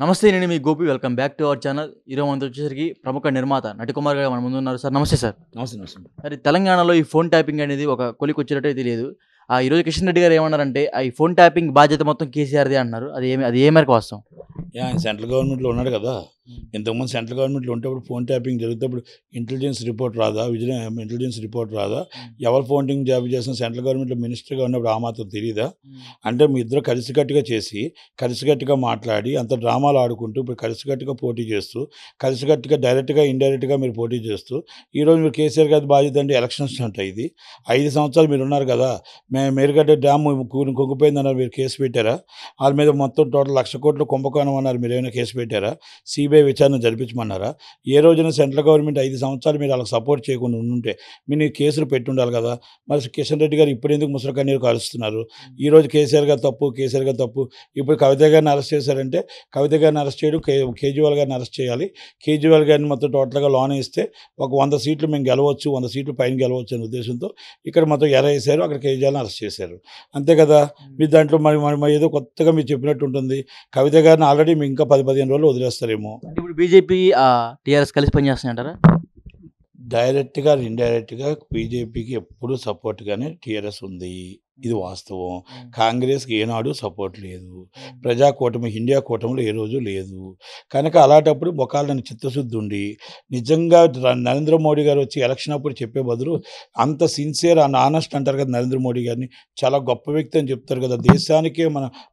నమస్తే నేను మీ Gopi welcome back to our channel. ఈరోజు మనతో వచ్చేసరికి ప్రముఖ నిర్మాత నటికుమార్ గారు మన ముందు ఉన్నారు. సార్ నమస్తే సార్. నమస్తే నమస్తే. మరి తెలంగాణలో ఈ ఫోన్ ట్యాపింగ్ అనేది ఒక కొలికి వచ్చేటట్టే తెలియదు. ఈరోజు కిషన్ రెడ్డి గారు ఏమన్నారంటే ఈ ఫోన్ ట్యాపింగ్ బాధ్యత మొత్తం కేసీఆర్దే అన్నారు. అది ఏ మేరకు వాస్తవం? ఆయన సెంట్రల్ గవర్నమెంట్లో ఉన్నాడు కదా. ఇంతకుముందు సెంట్రల్ గవర్నమెంట్లో ఉంటేప్పుడు ఫోన్ ట్యాపింగ్ జరిగేటప్పుడు ఇంటెలిజెన్స్ రిపోర్ట్ రాదా, ఇంటెలిజెన్స్ రిపోర్ట్ రాదా, ఎవరు ఫోన్ ట్యాపింగ్ జాబ్ చేసిన సెంట్రల్ గవర్నమెంట్లో మినిస్టర్గా ఉన్నప్పుడు ఆ మాత్రం తెలియదా? అంటే మీ ఇద్దరు కలిసికట్టుగా చేసి కలిసికట్టుగా మాట్లాడి అంత డ్రామాలు ఆడుకుంటూ ఇప్పుడు కలిసికట్టుగా పోటీ చేస్తూ కలిసికట్టుగా డైరెక్ట్గా ఇండైరెక్ట్గా మీరు పోటీ చేస్తూ ఈరోజు మీరు కేసీఆర్ గారి బాధ్యత అంటే ఎలక్షన్స్ ఉంటాయి. ఇది 5 సంవత్సరాలు మీరు ఉన్నారు కదా. మేరుగడ్డ డ్యామ్ కుంగిపోయిందన్నారు, మీరు కేసు పెట్టారా? వాళ్ళ మీద మొత్తం టోటల్ 1,00,000 కోట్లు కుంభకోణం అన్నారు, మీరు ఏమైనా కేసు పెట్టారా? సిబిఐ విచారణ జరిపించమన్నారా? ఏ రోజున సెంట్రల్ గవర్నమెంట్ 5 సంవత్సరాలు మీరు వాళ్ళకి సపోర్ట్ చేయకుండా ఉంటే మీరు కేసులు పెట్టి ఉండాలి కదా. మరి కిషన్ రెడ్డి గారు ఇప్పుడు ఎందుకు ముసలి కన్నీరు కాలుస్తున్నారు? ఈరోజు కేసీఆర్ గారు తప్పు. ఇప్పుడు కవిత గారిని అరెస్ట్ చేశారంటే కవిత గారిని అరెస్ట్ చేయడం, కేజ్రీవాల్ గారిని అరెస్ట్ చేయాలి. కేజ్రీవాల్ గారిని మొత్తం టోటల్గా లోన్ ఇస్తే ఒక 100 సీట్లు మేము గెలవచ్చు, 100 సీట్లు పైన గెలవచ్చు అనే ఉద్దేశంతో ఇక్కడ మొత్తం వేశారు, అక్కడ కేజ్రీవాల్ని అరెస్ట్ చేశారు. అంతే కదా. మీరు దాంట్లో మరి ఏదో కొత్తగా మీరు చెప్పినట్టు ఉంటుంది. కవిత గారిని ఆల్రెడీ మీకు ఇంకా 10-15 రోజులు వదిలేస్తారేమో. ఇప్పుడు బీజేపీ టీఆర్ఎస్ కలిసి పనిచేస్తున్నాయంటారా? డైరెక్ట్గా ఇండైరెక్ట్గా బీజేపీకి ఎప్పుడు సపోర్ట్గానే టీఆర్ఎస్ ఉంది. ఇది వాస్తవం. కాంగ్రెస్కి ఏనాడు సపోర్ట్ లేదు. ప్రజాకూటమి ఇండియా కూటమిలో ఏ రోజు లేదు. కనుక అలాంటప్పుడు మొఖాలని చిత్తశుద్ధి ఉండి నిజంగా నరేంద్ర మోడీ గారు వచ్చి ఎలక్షన్ అప్పుడు చెప్పే బదులు అంత సిన్సియర్ అండ్ ఆనెస్ట్ అంటారు కదా నరేంద్ర మోడీ గారిని, చాలా గొప్ప వ్యక్తి అని చెప్తారు కదా. దేశానికే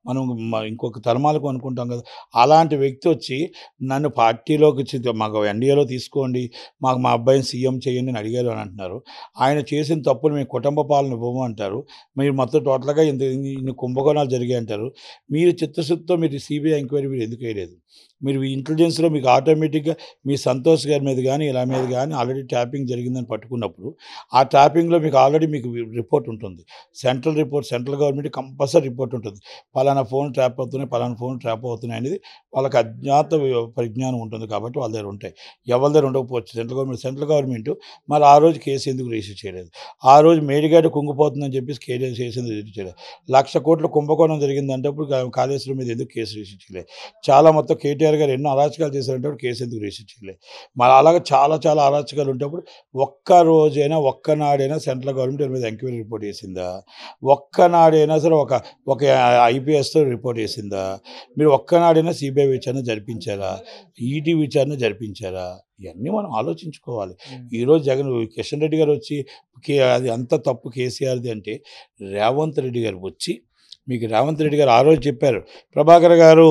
మనం ఇంకొక తలమాలకు అనుకుంటాం కదా. అలాంటి వ్యక్తి వచ్చి నన్ను పార్టీలోకి మాకు ఎన్డీఏలో తీసుకోండి, మాకు మా అబ్బాయిని సీఎం చేయండి అని అడిగారు అని అంటున్నారు. ఆయన చేసిన తప్పులు మేము కుటుంబ పాలన ఇవ్వము అంటారు. మీరు మొత్తం టోటల్గా ఇన్ని కుంభకోణాలు జరిగాయి అంటారు. మీరు చిత్తశుద్ధితో మీరు సిబిఐ ఎంక్వైరీ మీరు ఎందుకు వేయలేదు? మీరు ఇంటెలిజెన్స్లో మీకు ఆటోమేటిక్గా మీ సంతోష్ గారి మీద కానీ ఇలా మీద కానీ ఆల్రెడీ ట్యాపింగ్ జరిగిందని పట్టుకున్నప్పుడు ఆ ట్యాపింగ్లో మీకు ఆల్రెడీ మీకు రిపోర్ట్ ఉంటుంది. సెంట్రల్ గవర్నమెంట్ కంపల్సరీ రిపోర్ట్ ఉంటుంది. పలానా ఫోన్ ట్రాప్ అవుతున్నాయి అనేది వాళ్ళకి అజ్ఞాత పరిజ్ఞానం ఉంటుంది కాబట్టి వాళ్ళ దగ్గర ఉంటాయి. ఎవరి దగ్గర ఉండకపోవచ్చు. సెంట్రల్ గవర్నమెంట్ మరి ఆ రోజు కేసు ఎందుకు రిజిస్టర్ చేయలేదు? ఆ రోజు మేడిగడ్డ కుంగిపోతుందని చెప్పేసి కేసు రిజిస్టర్ చేయలేదు. 1,00,000 కోట్ల కుంభకోణం జరిగిందంటే అప్పుడు కాళేశ్వరం మీద ఎందుకు కేసు రిజిస్టర్ చేయలేదు? చాలా మొత్తం కేటీఆర్ గారు ఎన్నో అరాచకాలు చేశారంటే కేసు ఎందుకు రిజిస్టర్ చేయలేదు? మరి అలాగే చాలా అరాచకాలు ఉంటప్పుడు ఒక్కనాడైనా సెంట్రల్ గవర్నమెంట్ మీద ఎంక్వైరీ రిపోర్ట్ చేసిందా? ఒక్కనాడైనా సరే ఒక ఐపీఎస్తో రిపోర్ట్ చేసిందా? మీరు ఒక్కనాడైనా సిబిఐ విచారణ జరిపించారా? ఈటీ విచారణ జరిపించారా? ఇవన్నీ మనం ఆలోచించుకోవాలి. ఈరోజు కిషన్ రెడ్డి గారు వచ్చి అది అంత తప్పు కేసీఆర్ది అంటే రేవంత్ రెడ్డి గారు వచ్చి మీకు రేవంత్ రెడ్డి గారు ఆ రోజు చెప్పారు, ప్రభాకర్ గారు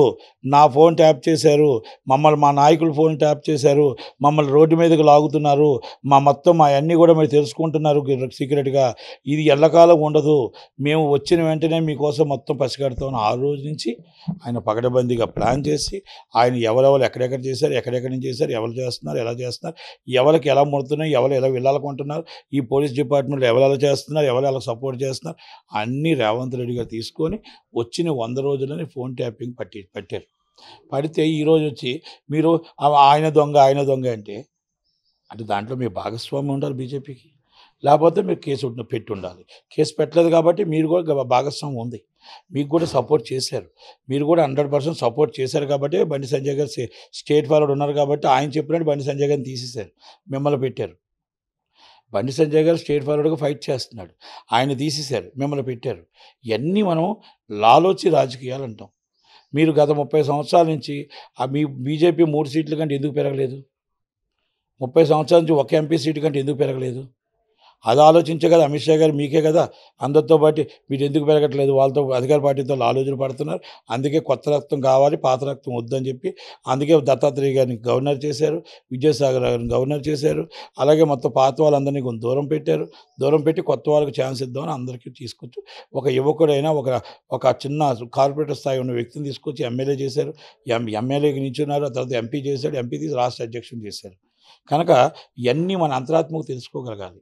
నా ఫోన్ ట్యాప్ చేశారు, మా నాయకులు ఫోన్ ట్యాప్ చేశారు, మమ్మల్ని రోడ్డు మీదకి లాగుతున్నారు, మొత్తం అన్నీ కూడా మీరు తెలుసుకుంటున్నారు సీక్రెట్గా, ఇది ఎల్లకాలం ఉండదు, మేము వచ్చిన వెంటనే మీకోసం మొత్తం పసిగడతాం. ఆ రోజు నుంచి ఆయన పకడ్బందీగా ప్లాన్ చేసి ఆయన ఎవరెవరు ఎక్కడెక్కడ చేశారు, ఎక్కడెక్కడి నుంచి చేశారు, ఎవరు చేస్తున్నారు, ఎలా చేస్తున్నారు, ఎవరికి ఎలా ముడుతున్నాయి, ఎవరు ఎలా వెళ్ళాలనుకుంటున్నారు, ఈ పోలీస్ డిపార్ట్మెంట్లో ఎవరు ఎలా చేస్తున్నారు, ఎవరు ఎలా సపోర్ట్ చేస్తున్నారు, అన్నీ రేవంత్ రెడ్డి గారు తీసుకొని వచ్చిన 100 రోజులని ఫోన్ ట్యాపింగ్ పట్టారు. పడితే ఈరోజు వచ్చి మీరు ఆయన దొంగ అంటే దాంట్లో మీ భాగస్వామ్యం ఉండాలి బీజేపీకి. లేకపోతే మీరు కేసు పెట్టి ఉండాలి. కేసు పెట్టలేదు కాబట్టి మీరు కూడా భాగస్వామ్యం ఉంది. మీకు కూడా సపోర్ట్ చేశారు. మీరు కూడా 100% సపోర్ట్ చేశారు కాబట్టి బండి సంజయ్ గారు స్టేట్ ఫార్వర్డ్ ఉన్నారు కాబట్టి ఆయన చెప్పినట్టు బండి సంజయ్ గారిని తీసేశారు, మిమ్మల్ని పెట్టారు. బండి సంజయ్ గారు స్టేట్ ఫార్వర్డ్గా ఫైట్ చేస్తున్నాడు, ఆయన తీసేశారు, మిమ్మల్ని పెట్టారు. ఇవన్నీ మనం లాలోచి రాజకీయాలు అంటాం. మీరు గత 30 సంవత్సరాల నుంచి మీ బీజేపీ 3 సీట్ల కంటే ఎందుకు పెరగలేదు? 30 సంవత్సరాల నుంచి ఒక ఎంపీ సీటు కంటే ఎందుకు పెరగలేదు? అది ఆలోచించే కదా అమిత్ షా గారు, మీకే కదా అందరితో పాటు మీరు ఎందుకు పెరగట్లేదు? వాళ్ళతో అధికార పార్టీతో ఆలోచన పడుతున్నారు. అందుకే కొత్త రక్తం కావాలి, పాత రక్తం వద్దని చెప్పి అందుకే దత్తాత్రేయ గారిని గవర్నర్ చేశారు, విజయసాగర్ గారిని గవర్నర్ చేశారు. అలాగే మొత్తం పాత వాళ్ళందరినీ కొంచెం దూరం పెట్టి కొత్త వాళ్ళకి ఛాన్స్ ఇద్దామని అందరికీ తీసుకొచ్చి ఒక యువకుడైనా ఒక చిన్న కార్పొరేటర్ స్థాయి ఉన్న వ్యక్తిని తీసుకొచ్చి ఎమ్మెల్యే చేశారు. ఎమ్మెల్యేకి నిల్చున్నారు, ఆ తర్వాత ఎంపీ చేశాడు, ఎంపీ తీసి రాష్ట్ర అధ్యక్షుని చేశారు. కనుక ఇవన్నీ మన అంతరాత్మకు తెలుసుకోగలగాలి.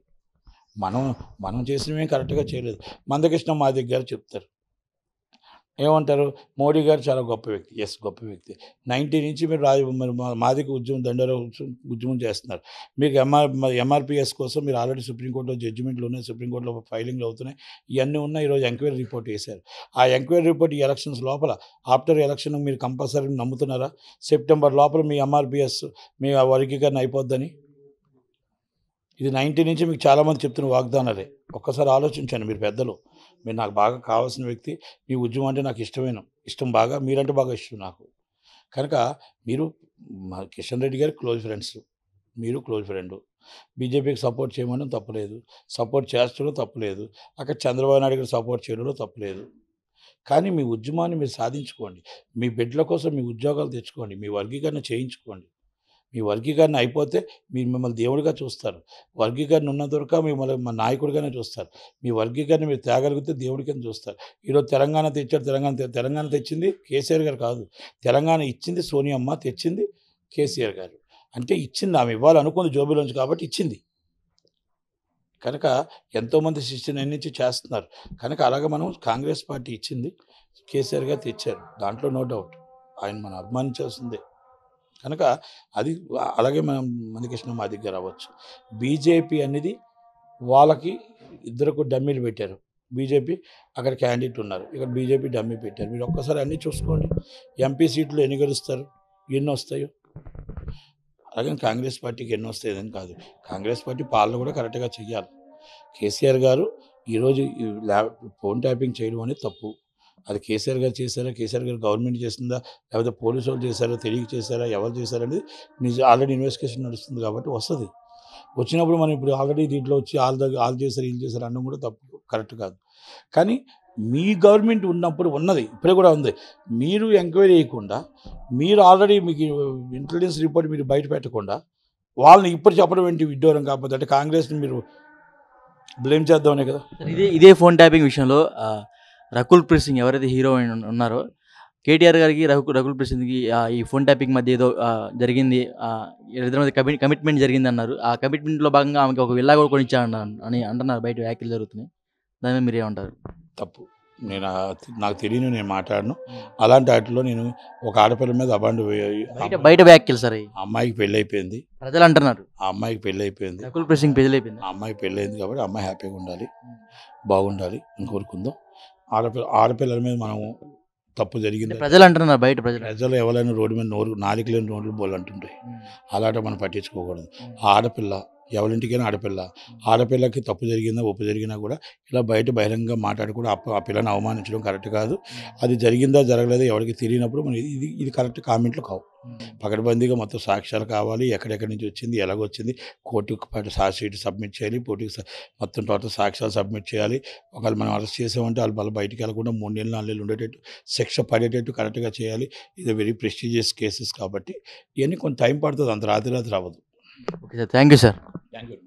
మనం చేసినవి కరెక్ట్గా చేయలేదు. మందకృష్ణ మాదిగ గారు చెప్తారు, ఏమంటారు? మోడీ గారు చాలా గొప్ప వ్యక్తి. యెస్, గొప్ప వ్యక్తి. 90 నుంచి మీరు మరి మాదిగ ఉద్యమం దండోరా ఉద్యమం చేస్తున్నారు. మీకు ఎంఆర్‌పీఎస్ కోసం మీరు ఆల్రెడీ సుప్రీంకోర్టులో జడ్జిమెంట్లు ఉన్నాయి. సుప్రీంకోర్టులో ఫైలింగ్లు అవుతున్నాయి. ఇవన్నీ ఉన్నాయి. ఈరోజు ఎంక్వైరీ రిపోర్ట్ వేశారు. ఆ ఎంక్వైరీ రిపోర్ట్ ఈ ఎలక్షన్స్ లోపల ఆఫ్టర్ ఎలక్షన్ మీరు కంపల్సరీ నమ్ముతున్నారా? సెప్టెంబర్ లోపల మీ ఎంఆర్‌పీఎస్ మీ వర్గీకరణ అయిపోద్దని? ఇది 90 నుంచి మీకు చాలామంది చెప్తున్న వాగ్దానాలే. ఒక్కసారి ఆలోచించండి మీరు పెద్దలు. మీరు నాకు బాగా కావాల్సిన వ్యక్తి. మీ ఉద్యమం అంటే నాకు ఇష్టం బాగా. మీరంటే బాగా ఇష్టం నాకు. కనుక మీరు కిషన్ రెడ్డి గారు క్లోజ్ ఫ్రెండ్స్. మీరు క్లోజ్ ఫ్రెండు. బీజేపీకి సపోర్ట్ చేయమనడం తప్పులేదు. సపోర్ట్ చేస్తడం తప్పులేదు. అక్కడ చంద్రబాబు నాయుడు గారు సపోర్ట్ చేయడంలో తప్పులేదు. కానీ మీ ఉద్యమాన్ని మీరు సాధించుకోండి. మీ బిడ్డల కోసం మీ ఉద్యోగాలు తెచ్చుకోండి. మీ వర్గీకరణ చేయించుకోండి. మీ వర్గీకరణ అయిపోతే మిమ్మల్ని దేవుడిగా చూస్తారు. వర్గీకరణ ఉన్నంత వరకు మిమ్మల్ని మా నాయకుడిగానే చూస్తారు. మీ వర్గీకరణ మీరు తేగలిగితే దేవుడి కింద చూస్తారు. ఈరోజు తెలంగాణ తెచ్చారు. తెలంగాణ తెచ్చింది కేసీఆర్ గారు కాదు. తెలంగాణ ఇచ్చింది సోనియమ్మ, తెచ్చింది కేసీఆర్ గారు. అంటే ఇచ్చింది, ఆమె ఇవ్వాలనుకుంది జోబీలోంచి కాబట్టి ఇచ్చింది. కనుక ఎంతోమంది శిష్యుని నుంచి చేస్తున్నారు. కనుక అలాగే మనం కాంగ్రెస్ పార్టీ ఇచ్చింది, కేసీఆర్ గారు తెచ్చారు. దాంట్లో నో డౌట్. ఆయన మనం అభిమానించాల్సిందే. కనుక అది అలాగే మనం మందకృష్ణ మా దగ్గర అవ్వచ్చు. బీజేపీ అనేది వాళ్ళకి ఇద్దరికి డమ్మీలు పెట్టారు. బీజేపీ అక్కడ క్యాండిడేట్ ఉన్నారు, ఇక్కడ బీజేపీ డమ్మీ పెట్టారు. మీరు ఒక్కసారి అన్నీ చూసుకోండి. ఎంపీ సీట్లు ఎన్ని గెలుస్తారు, ఎన్ని వస్తాయో. అలాగే కాంగ్రెస్ పార్టీకి ఎన్ని వస్తాయని కాదు. కాంగ్రెస్ పార్టీ పాలన కూడా కరెక్ట్గా చెయ్యాలి. కేసీఆర్ గారు ఈరోజు ఫోన్ ట్యాపింగ్ చేయడం అనేది తప్పు. అది కేసీఆర్ గారు చేశారా, కేసీఆర్ గారు గవర్నమెంట్ చేసిందా, లేకపోతే పోలీసు వాళ్ళు చేశారా, తెలియక చేశారా, ఎవరు చేశారనేది ఆల్రెడీ ఇన్వెస్టిగేషన్ నడుస్తుంది కాబట్టి వస్తుంది. వచ్చినప్పుడు మనం ఇప్పుడు ఆల్రెడీ దీంట్లో వచ్చి వాళ్ళు చేశారు, వీళ్ళు చేశారు అనడం కూడా తప్పు, కరెక్ట్ కాదు. కానీ మీ గవర్నమెంట్ ఉన్నప్పుడు ఉన్నది, ఇప్పుడే కూడా ఉంది. మీరు ఎంక్వైరీ చేయకుండా, మీరు ఆల్రెడీ మీకు ఇంటెలిజెన్స్ రిపోర్ట్ మీరు బయట పెట్టకుండా వాళ్ళని ఇప్పుడు చెప్పడం ఏంటి విడ్డూరం? కాకపోతే అంటే కాంగ్రెస్ని మీరు బ్లేమ్ చేద్దామనే కదా. ఇదే ఫోన్ ట్యాపింగ్ విషయంలో రకుల్ ప్రీత్ సింగ్ ఎవరైతే హీరోయిన్ ఉన్నారో, కేటీఆర్ గారికి రకుల్ ప్రీత్ సింగ్కి ఈ ఫోన్ ట్యాపింగ్ మధ్య ఏదో జరిగింది, ఇద్దరి మధ్య కమిట్మెంట్ జరిగింది అన్నారు. ఆ కమిట్మెంట్లో భాగంగా ఆమెకి ఒక విల్లా కూడా కొనిచ్చాను అని అంటున్నారు. బయట వ్యాఖ్యలు జరుగుతున్నాయి. దాని మీద మీరు ఏమంటారు? తప్పు. నాకు తెలియని నేను మాట్లాడను. అలాంటి వాటిలో నేను ఒక ఆడపిల్ల మీద బయట వ్యాఖ్యలు సార్. అమ్మాయికి పెళ్ళి అయిపోయింది, ప్రజలు అంటున్నారు. ఆ అమ్మాయికి పెళ్ళి అయిపోయింది, రకుల్ ప్రీత్ సింగ్ పెళ్ళి అయిపోయింది, ఆ అమ్మాయికి పెళ్ళి అయింది కాబట్టి అమ్మాయి హ్యాపీగా ఉండాలి, బాగుండాలి అని కోరుకుందాం. ఆడపిల్లల మీద మనం తప్పు జరిగింది ప్రజలు అంటున్నారు. బయట ప్రజలు ఎవరైనా రోడ్డు మీద నాలుగు లేని రోడ్లు బోళ్ళు అంటుంటాయి. అలాంటి మనం పట్టించుకోకూడదు. ఆడపిల్ల ఎవరింటికైనా ఆడపిల్లకి తప్పు జరిగిందా, ఒప్పు జరిగినా కూడా ఇలా బయట బహిరంగంగా మాట్లాడకూడదు. ఆ పిల్లని అవమానించడం కరెక్ట్ కాదు. అది జరిగిందా జరగలేదా ఎవరికి తెలియనప్పుడు మనం ఇది కరెక్ట్ కామెంట్లు కావు. పకడ్బందీగా మొత్తం సాక్ష్యాలు కావాలి, ఎక్కడెక్కడి నుంచి వచ్చింది, ఎలాగొచ్చింది, కోర్టుకు ఛార్జ్ షీట్ సబ్మిట్ చేయాలి, కోర్టుకి మొత్తం టోటల్ సాక్ష్యాలు సబ్మిట్ చేయాలి. ఒకవేళ మనం అరెస్ట్ చేసామంటే వాళ్ళు బయటికి వెళ్ళకుండా 3 నెలలు 4 నెలలు ఉండేటట్టు, శిక్ష పడేటట్టు కరెక్ట్గా చేయాలి. ఇది వెరీ ప్రెస్టీజియస్ కేసెస్ కాబట్టి ఇవన్నీ కొంత టైం పడుతుంది, అంత రాత్రి అవ్వదు. Okay sir, thank you sir. Thank you.